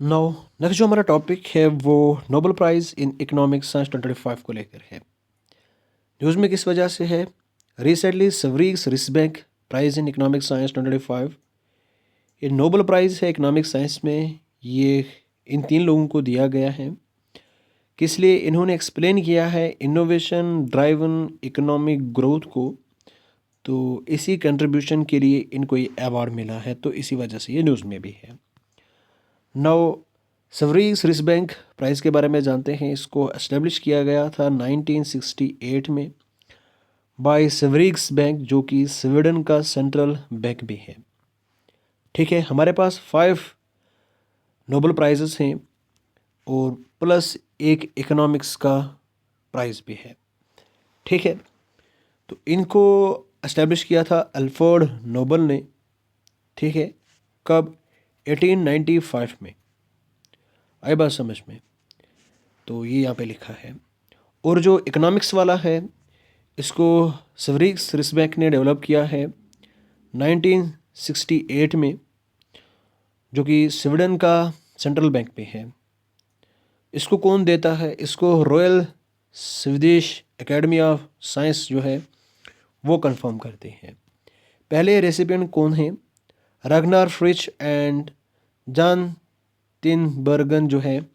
Now next जो हमारा topic है वो Nobel prize in economics science 2025 को लेकर है। न्यूज़ में किस वजह से है? Recently Sveriges Riksbank prize in economics science 2025 ये नोबेल प्राइज़ है इकोनॉमिक्स साइंस में। ये इन तीन लोगों को दिया गया है। किस लिए? इन्होंने एक्सप्लेन किया है इनोवेशन ड्राइवन इकोनॉमिक ग्रोथ को, तो इसी कंट्रीब्यूशन के लिए इनको ये अवार्ड मिला है, तो इसी वजह से ये न्यूज़ में भी है। नाउ सवरीज रिसबैंक प्राइज़ के बारे में जानते हैं। इसको एस्टेब्लिश किया गया था 1968 में बाय सवरीग्स बैंक, जो कि स्वीडन का सेंट्रल बैंक भी है। ठीक है, हमारे पास 5 नोबेल प्राइजेस हैं और प्लस एक इकोनॉमिक्स का प्राइज़ भी है। ठीक है, तो इनको एस्टेब्लिश किया था अल्फ्रेड नोबल ने। ठीक है, कब? 1895 में। आई बात समझ में? तो ये यहाँ पे लिखा है। और जो इकोनॉमिक्स वाला है इसको सवरीज रिसबैंक ने डेवलप किया है 1968 में, जो कि स्वीडन का सेंट्रल बैंक पे है। इसको कौन देता है? इसको royal Swedish academy of science जो है वो कंफर्म करते हैं। पहले रेसिपिएंट कौन है? रगनार फ्रिच एंड जॉन तिनबर्गन जो है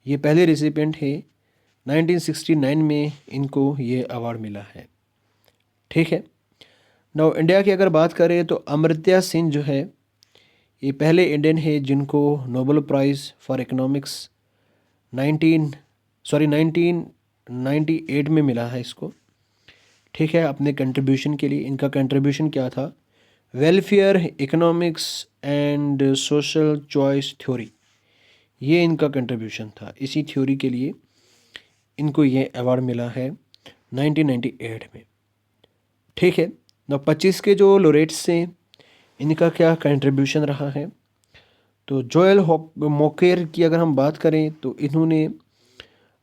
ये पहले रेसिपिएंट है। 1969 में इनको ये अवार्ड मिला है। ठीक है, नाउ इंडिया की अगर बात करें तो अमर्त्य सेन जो है ये पहले इंडियन है जिनको नोबेल प्राइज़ फॉर इकोनॉमिक्स 1998 में मिला है इसको। ठीक है, अपने कंट्रीब्यूशन के लिए। इनका कंट्रीब्यूशन क्या था? Welfare economics and social choice theory, ये इनका कंट्रीब्यूशन था। इसी थ्योरी के लिए इनको ये अवार्ड मिला है 1998 में। ठीक है, ना 25 के जो लोरेट्स हैं इनका क्या कंट्रीब्यूशन रहा है? तो जोएल मोकेर की अगर हम बात करें तो इन्होंने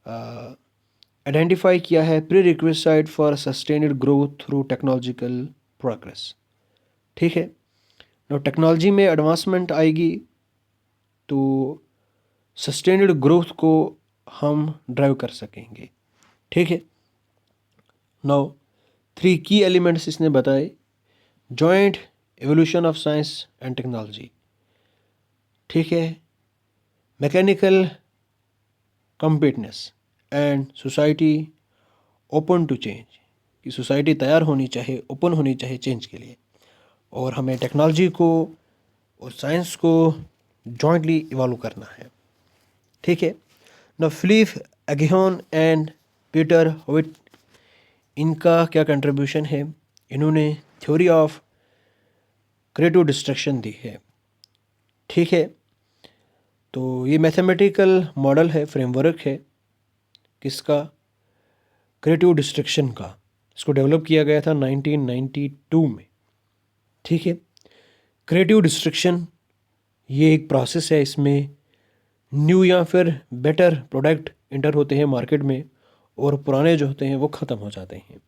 आइडेंटिफाई किया है pre requisite for sustained growth through technological progress. ठीक है, ना टेक्नोलॉजी में एडवांसमेंट आएगी तो सस्टेन्ड ग्रोथ को हम ड्राइव कर सकेंगे। ठीक है, नाउ 3 की एलिमेंट्स इसने बताए। Joint evolution of science and technology. ठीक है, mechanical competence and society open to change, कि सोसाइटी तैयार होनी चाहिए, ओपन होनी चाहिए चेंज के लिए, और हमें टेक्नोलॉजी को और साइंस को जॉइंटली इवॉल्व करना है। ठीक है, न फिलिप एगिहन एंड पीटर होविट, इनका क्या कंट्रीब्यूशन है? इन्होंने थ्योरी ऑफ क्रिएटिव डिस्ट्रक्शन दी है। ठीक है, तो ये मैथमेटिकल मॉडल है, फ्रेमवर्क है किसका? क्रिएटिव डिस्ट्रक्शन का। इसको डेवलप किया गया था 1992 में। ठीक है, क्रिएटिव डिस्ट्रक्शन ये एक प्रोसेस है, इसमें न्यू या फिर बेटर प्रोडक्ट इंटर होते हैं मार्केट में और पुराने जो होते हैं वो ख़त्म हो जाते हैं।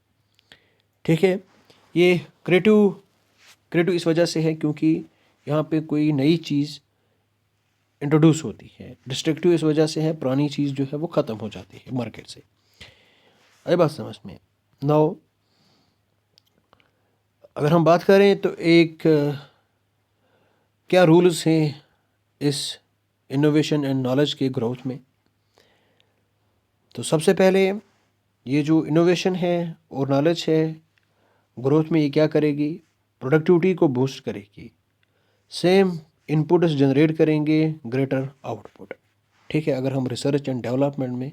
ठीक है, ये क्रिएटिव इस वजह से है क्योंकि यहाँ पे कोई नई चीज़ इंट्रोड्यूस होती है। डिस्ट्रक्टिव इस वजह से है, पुरानी चीज़ जो है वो ख़त्म हो जाती है मार्केट से। आई बात समझ में? नाउ अगर हम बात करें तो एक क्या रूल्स हैं इस इनोवेशन एंड नॉलेज के ग्रोथ में? तो सबसे पहले ये जो इनोवेशन है और नॉलेज है ग्रोथ में, ये क्या करेगी? प्रोडक्टिविटी को बूस्ट करेगी। सेम इनपुट्स जनरेट करेंगे ग्रेटर आउटपुट। ठीक है, अगर हम रिसर्च एंड डेवलपमेंट में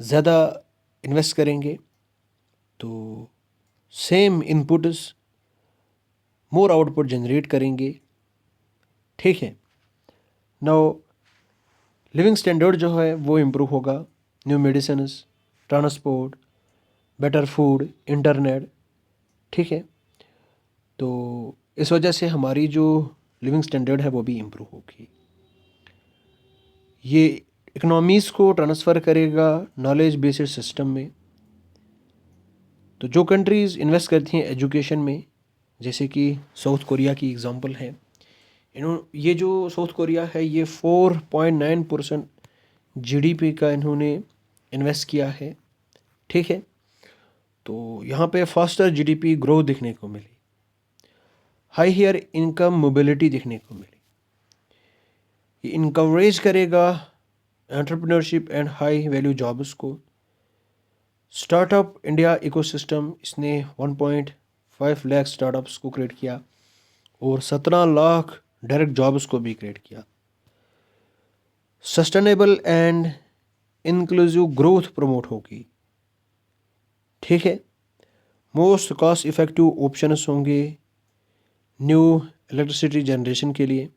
ज़्यादा इन्वेस्ट करेंगे तो सेम इनपुट्स मोर आउटपुट जनरेट करेंगे। ठीक है, नाउ लिविंग स्टैंडर्ड जो है वो इम्प्रूव होगा। New medicine, transport, better food, internet. ठीक है, तो इस वजह से हमारी जो लिविंग स्टैंडर्ड है वो भी इम्प्रूव होगी। ये इकोनॉमीज़ को ट्रांसफ़र करेगा नॉलेज बेस्ड सिस्टम में। तो जो कंट्रीज़ इन्वेस्ट करती हैं एजुकेशन में, जैसे कि साउथ कोरिया की एग्जांपल है, ये जो साउथ कोरिया है ये 4.9% जीडीपी का इन्होंने इन्वेस्ट किया है। ठीक है, तो यहाँ पे फास्टर जीडीपी ग्रोथ देखने को मिली, हाई हियर इनकम मोबिलिटी देखने को मिली। ये इनकरेज करेगा entrepreneurship and high value jobs को। स्टार्टअप इंडिया इकोसिस्टम, इसने 1.5 लाख स्टार्टअप्स को क्रिएट किया और 17 लाख डायरेक्ट जॉब्स को भी क्रिएट किया। Sustainable and inclusive growth promote होगी। ठीक है, मोस्ट कॉस्ट इफेक्टिव ऑप्शंस होंगे न्यू इलेक्ट्रिसिटी जनरेशन के लिए,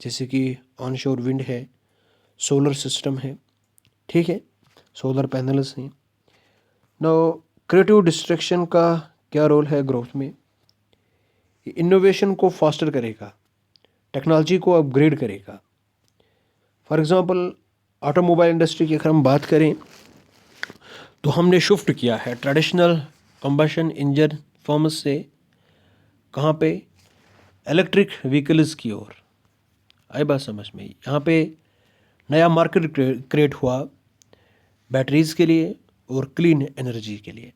जैसे कि ऑनशोर विंड है, सोलर सिस्टम है। ठीक है, सोलर पैनल्स हैं। नाउ क्रिएटिव डिस्ट्रक्शन का क्या रोल है ग्रोथ में? इनोवेशन को फास्टर करेगा, टेक्नोलॉजी को अपग्रेड करेगा। फॉर एग्जांपल ऑटोमोबाइल इंडस्ट्री की अगर हम बात करें तो हमने शिफ्ट किया है ट्रेडिशनल कंबशन इंजन फॉर्म्स से कहाँ पे, इलेक्ट्रिक व्हीकल्स की ओर। आई बात समझ में? यहाँ पे नया मार्केट क्रिएट हुआ बैटरीज के लिए और क्लीन एनर्जी के लिए।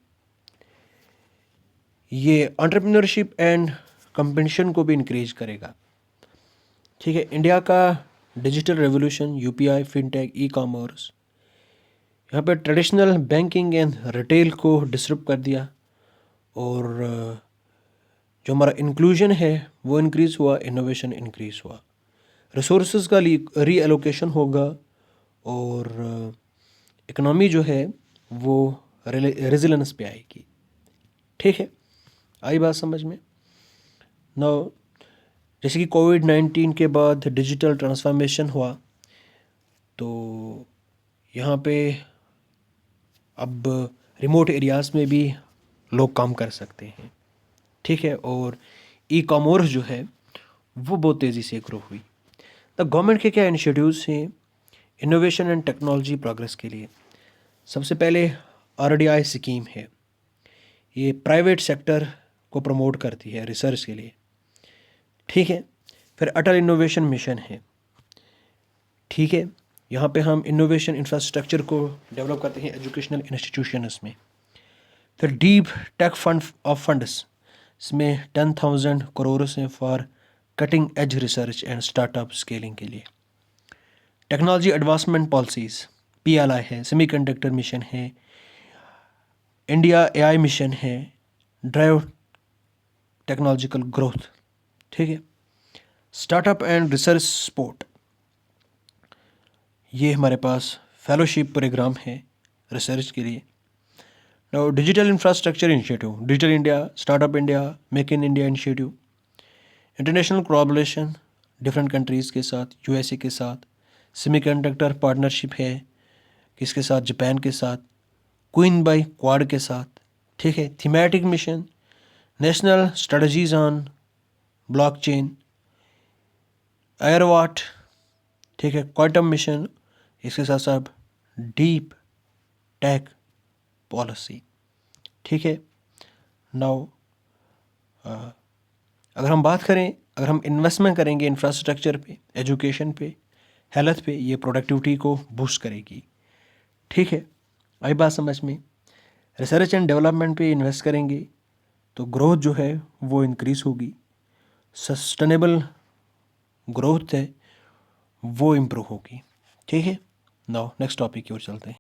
ये एंटरप्रेन्योरशिप एंड कंपटीशन को भी इंक्रीज करेगा। ठीक है, इंडिया का digital revolution, UPI, fintech, e commerce, यहाँ पे ट्रेडिशनल बैंकिंग एंड रिटेल को डिसरप्ट कर दिया और जो हमारा इंक्लूजन है वो इंक्रीज़ हुआ, इनोवेशन इंक्रीज़ हुआ, रिसोर्सेज का रीएलोकेशन होगा और इकनॉमी जो है वो रेजिलेंस पे आएगी। ठीक है, आई बात समझ में? नाउ जैसे कि कोविड-19 के बाद डिजिटल ट्रांसफॉर्मेशन हुआ तो यहाँ पे अब रिमोट एरियाज़ में भी लोग काम कर सकते हैं। ठीक है, और ई कॉमर्स जो है वो बहुत तेज़ी से ग्रो हुई। तो गवर्नमेंट के क्या इनिशिएटिव्स हैं इनोवेशन एंड टेक्नोलॉजी प्रोग्रेस के लिए? सबसे पहले आरडीआई स्कीम है, ये प्राइवेट सेक्टर को प्रमोट करती है रिसर्च के लिए। ठीक है, फिर अटल इनोवेशन मिशन है। ठीक है, यहाँ पे हम इनोवेशन इंफ्रास्ट्रक्चर को डेवलप करते हैं एजुकेशनल इंस्टीट्यूशंस में। फिर deep tech fund of funds, इसमें 10,000 करोड़ हैं for cutting edge research and startup scaling के लिए। टेक्नोलॉजी एडवांसमेंट पॉलिसीज़, पीएलआई है, सेमीकंडक्टर मिशन है, इंडिया एआई मिशन है, ड्राइव टेक्नोलॉजिकल ग्रोथ। ठीक है, स्टार्टअप एंड रिसर्च सपोर्ट, ये हमारे पास फेलोशिप प्रोग्राम है रिसर्च के लिए। Now digital infrastructure initiative, digital India, startup India, make in India initiative, international collaboration different countries के साथ, यूएसए के साथ, सेमीकंडक्टर पार्टनरशिप है किसके साथ, जापान के साथ, क्वीन बाई क्वाड के साथ। ठीक है, thematic mission, national strategies on blockchain, Airawat. ठीक है, क्वांटम मिशन, इसके साथ साथ डीप टेक पॉलिसी। ठीक है, नाउ अगर हम बात करें, अगर हम इन्वेस्टमेंट करेंगे इंफ्रास्ट्रक्चर पे, एजुकेशन पे, हेल्थ पे, ये प्रोडक्टिविटी को बूस्ट करेगी। ठीक है, आई बात समझ में? रिसर्च एंड डेवलपमेंट पे इन्वेस्ट करेंगे तो ग्रोथ जो है वो इंक्रीज़ होगी, सस्टेनेबल ग्रोथ है वो इम्प्रूव होगी। ठीक है, नाउ नेक्स्ट टॉपिक की ओर चलते हैं।